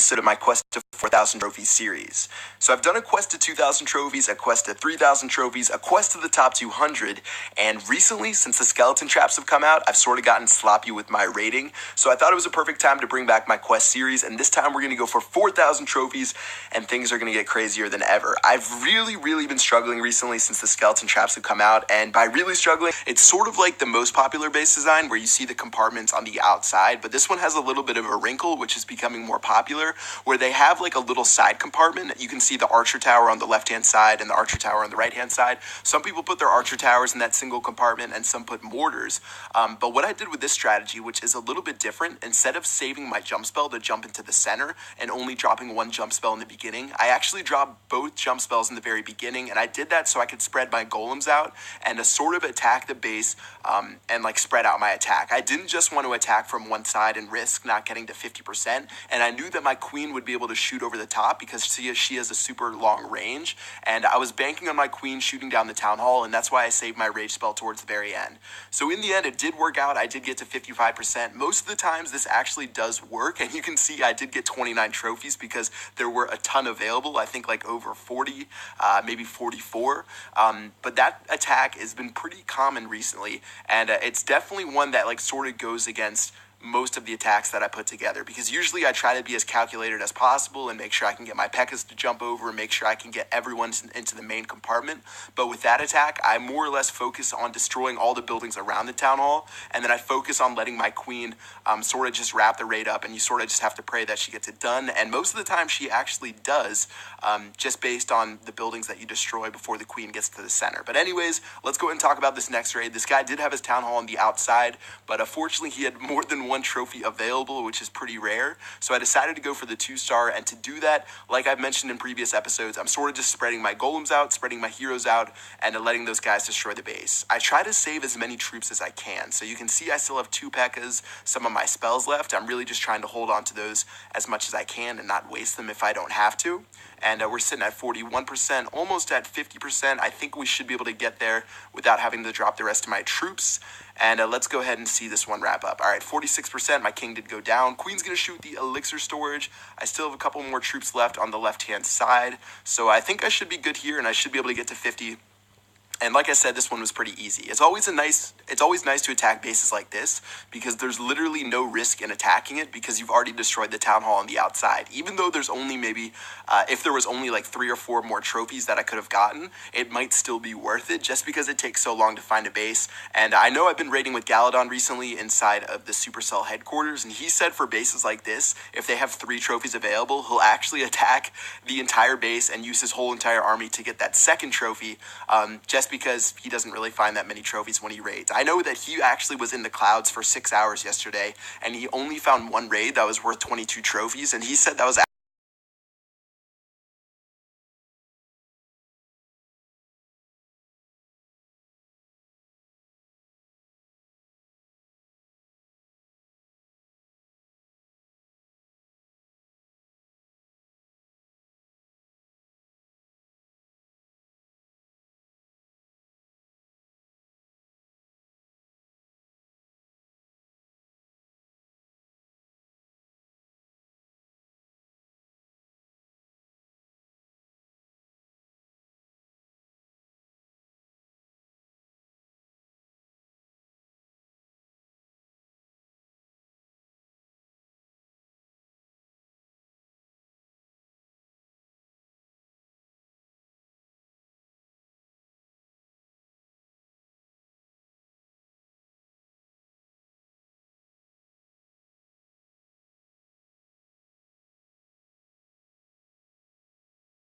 episode of my Quest to 4,000 Trophies series. So I've done a Quest to 2,000 trophies, a Quest to 3,000 trophies, a Quest to the top 200, and recently, since the skeleton traps have come out, I've sort of gotten sloppy with my rating, so I thought it was a perfect time to bring back my Quest series, and this time we're going to go for 4,000 trophies, and things are going to get crazier than ever. I've really been struggling recently since the skeleton traps have come out, and by really struggling, it's sort of like the most popular base design where you see the compartments on the outside, but this one has a little bit of a wrinkle, which is becoming more popular, where they have like a little side compartment. You can see the archer tower on the left-hand side and the archer tower on the right-hand side. Some people put their archer towers in that single compartment and some put mortars. But what I did with this strategy, which is a little bit different, instead of saving my jump spell to jump into the center and only dropping one jump spell in the beginning, I actually dropped both jump spells in the very beginning, and I did that so I could spread my golems out and to sort of attack the base and like spread out my attack. I didn't just want to attack from one side and risk not getting to 50%, and I knew that my queen would be able to shoot over the top because she has a super long range, and I was banking on my queen shooting down the town hall, and that's why I saved my rage spell towards the very end. So in the end, it did work out. I did get to 55%. Most of the times this actually does work, and you can see I did get 29 trophies because there were a ton available. I think like over 40, maybe 44. But that attack has been pretty common recently, and it's definitely one that like sort of goes against most of the attacks that I put together, because usually I try to be as calculated as possible and make sure I can get my P.E.K.K.A.s to jump over and make sure I can get everyone into the main compartment. But with that attack, I more or less focus on destroying all the buildings around the town hall, and then I focus on letting my queen sort of just wrap the raid up, and you sort of just have to pray that she gets it done, and most of the time she actually does, just based on the buildings that you destroy before the queen gets to the center. But anyways, let's go ahead and talk about this next raid. This guy did have his town hall on the outside, but unfortunately he had more than one trophy available, which is pretty rare. So I decided to go for the 2-star, and to do that, like I've mentioned in previous episodes, I'm sort of just spreading my golems out, spreading my heroes out, and letting those guys destroy the base. I try to save as many troops as I can. So you can see I still have 2 P.E.K.K.A.s, some of my spells left. I'm really just trying to hold on to those as much as I can and not waste them if I don't have to. And we're sitting at 41%, almost at 50%. I think we should be able to get there without having to drop the rest of my troops. And let's go ahead and see this one wrap up. All right, 46%. My king did go down. Queen's going to shoot the elixir storage. I still have a couple more troops left on the left-hand side. So I think I should be good here, and I should be able to get to 50. And like I said, this one was pretty easy. It's always nice to attack bases like this because there's literally no risk in attacking it because you've already destroyed the town hall on the outside. Even though there's only maybe, if there was only like 3 or 4 more trophies that I could have gotten, it might still be worth it just because it takes so long to find a base. And I know I've been raiding with Galadon recently inside of the Supercell headquarters, and he said for bases like this, if they have 3 trophies available, he'll actually attack the entire base and use his whole entire army to get that second trophy, just because he doesn't really find that many trophies when he raids. I know that he actually was in the clouds for 6 hours yesterday, and he only found one raid that was worth 22 trophies, and he said that was